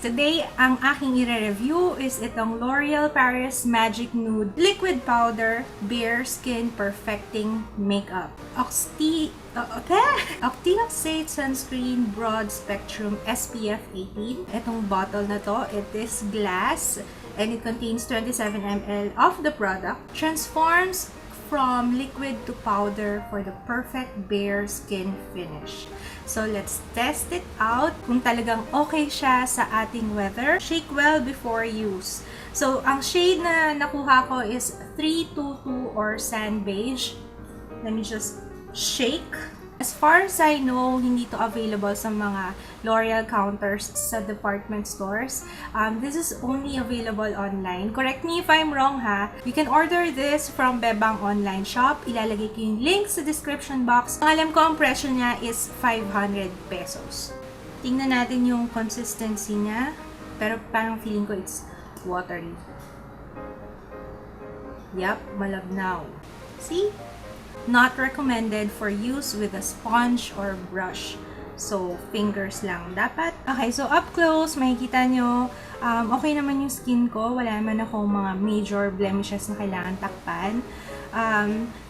Today, ang aking i-review is itong L'Oreal Paris Magic Nude Liquid Powder Bare Skin Perfecting Makeup. Octinoxate Sunscreen Broad Spectrum SPF 18. Itong bottle na to, it is glass and it contains 27 ml of the product. Transforms from liquid to powder for the perfect bare skin finish. So let's test it out kung talagang okay siya sa ating weather. Shake well before use. So ang shade na nakuha ko is 322 or Sand Beige. Let me just shake. As far as I know, hindi to available sa mga L'Oreal counters sa department stores. This is only available online. Correct me if I'm wrong ha. You can order this from Bebang online shop. Ilalagay ko yung link sa description box. Ang alam ko ang presyo niya is 500 pesos. Tingnan natin yung consistency niya. Pero parang feeling ko it's watery. Yup, malabnaw. See? Not recommended for use with a sponge or brush. So, fingers lang dapat. Okay, so up close, makikita nyo, okay naman yung skin ko. Wala naman akong mga major blemishes na kailangan takpan.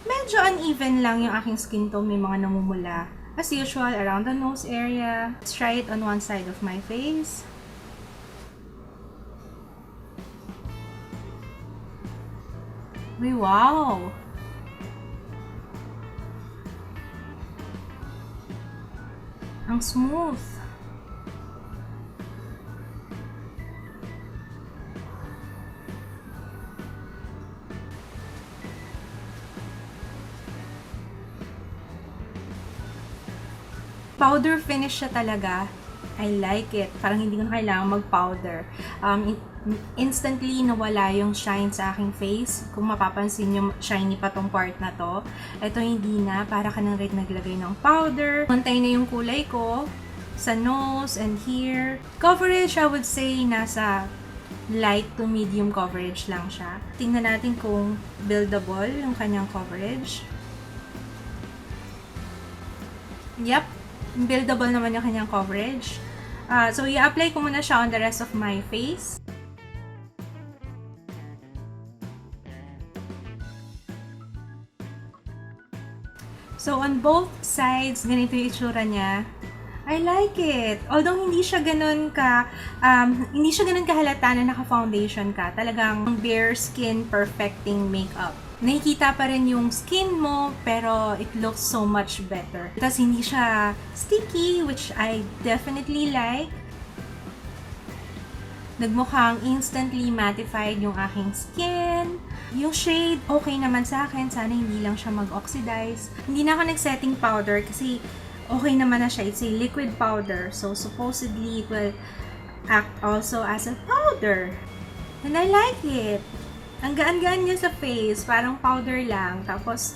Medyo uneven lang yung aking skin tone. May mga namumula. As usual, around the nose area. Let's try it on one side of my face. Wow! Ang smooth. Powder finish siya talaga. I like it. Parang hindi ko na kailangan mag-powder. Instantly nawala yung shine sa aking face. Kung mapapansin nyo, shiny pa tong part na to. Ito hindi na. Para ka nang rin naglagay ng powder. Pantay na yung kulay ko sa nose and here. Coverage, I would say, nasa light to medium coverage lang siya. Tingnan natin kung buildable yung kanyang coverage. Yep. Buildable naman yung kanyang coverage. So, i-apply ko muna siya on the rest of my face. So, on both sides, ganito yung itsura niya. I like it. Although hindi siya ganun kahalata na naka-foundation ka. Talagang bare skin perfecting makeup. Nakikita pa rin yung skin mo, pero it looks so much better. Tapos hindi siya sticky, which I definitely like. Nagmukhang instantly mattified yung aking skin. Yung shade, okay naman sa akin. Sana hindi lang siya mag-oxidize. Hindi na ako nag-setting powder kasi okay naman na siya. It's a liquid powder. So, supposedly, it will act also as a powder. And I like it. Ang gaan-gaan niya sa face. Parang powder lang. Tapos,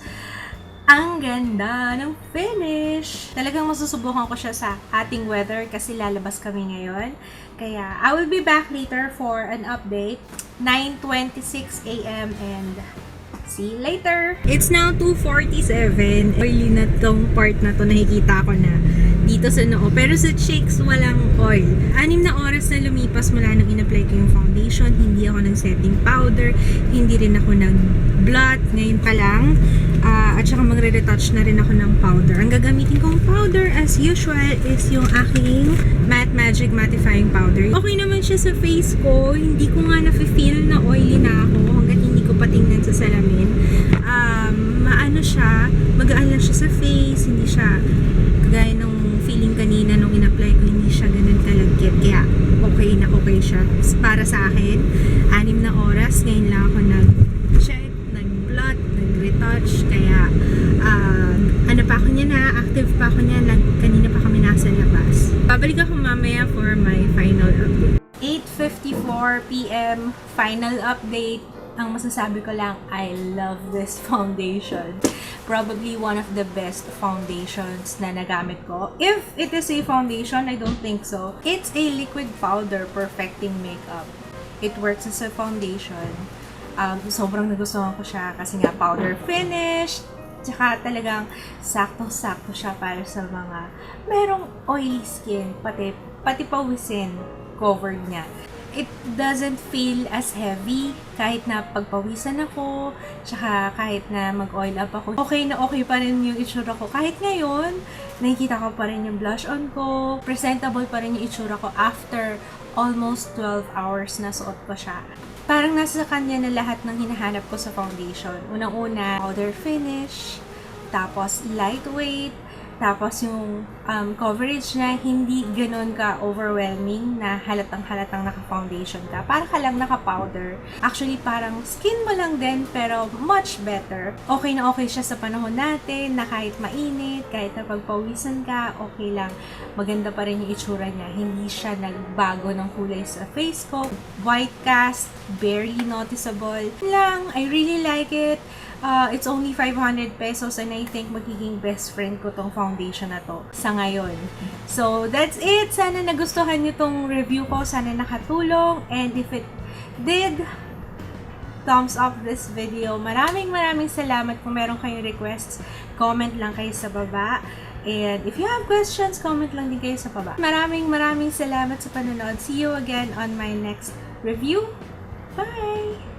ang ganda ng finish. Talagang masusubukan ko siya sa ating weather kasi lalabas kami ngayon. Kaya, I will be back later for an update. 9:26 a.m. and see you later. It's now 2:47. Oily na tong part na to. Nakikita ko na dito sa noo. Pero sa cheeks, walang oil. 6 na oras na lumipas mula nung in-apply ko yung foundation. Hindi ako nag-setting powder. Hindi rin ako nag-blot. Ngayon pa lang. At saka magre-retouch na rin ako ng powder. Ang gagamitin kong powder as usual is yung aking Matte Magic Mattifying Powder. Okay naman siya sa face ko. Hindi ko nga na-feel na oily na ako hanggat hindi ko patingnan sa salamin. Maano siya, magaan lang siya sa face. Hindi siya kagaya ng feeling kanina nung in-apply ko, hindi siya ganun kalagkit. Kaya okay na okay siya. Para sa akin, 6 na oras. Ngayon lang ako nag-check, nag-blot, nag-retouch. Kaya ano pa ako niya na, active pa ako niya. Kanina pa kami nasa labas. Babalik ako mamaya for my final update. 8:54 p.m. final update. Ang masasabi ko lang, I love this foundation. Probably one of the best foundations na nagamit ko. If it is a foundation, I don't think so. It's a liquid powder perfecting makeup. It works as a foundation. Sobrang nagustuhan ko siya kasi nga powder finish. Tsaka talagang saktong-sakto siya para sa mga merong oily skin, pati pawisin. cover niya. It doesn't feel as heavy kahit na pagpawisan ako, tsaka kahit na mag-oil up ako. Okay na okay pa rin yung itsura ko. Kahit ngayon, nakikita ko pa rin yung blush on ko. Presentable pa rin yung itsura ko after almost 12 hours na suot ko siya. Parang nasa kanya na lahat ng hinahanap ko sa foundation. Unang-una, powder finish, tapos lightweight, tapos yung coverage niya hindi ganun ka overwhelming na halatang-halatang naka-foundation ka. Para ka lang naka-powder. Actually, parang skin mo lang din pero much better. Okay na okay siya sa panahon natin na kahit mainit, kahit na pagpawisan ka, okay lang. Maganda pa rin yung itsura niya. Hindi siya nagbago ng kulay sa face ko. White cast, barely noticeable. Lang, I really like it. It's only 500 pesos and I think magiging best friend ko tong foundation na to sa ngayon. So, that's it. Sana nagustuhan nyo tong review ko. Sana nakatulong. And if it did, thumbs up this video. Maraming salamat. Kung meron kayong requests, comment lang kayo sa baba. And if you have questions, comment lang din kayo sa baba. Maraming salamat sa panonood. See you again on my next review. Bye!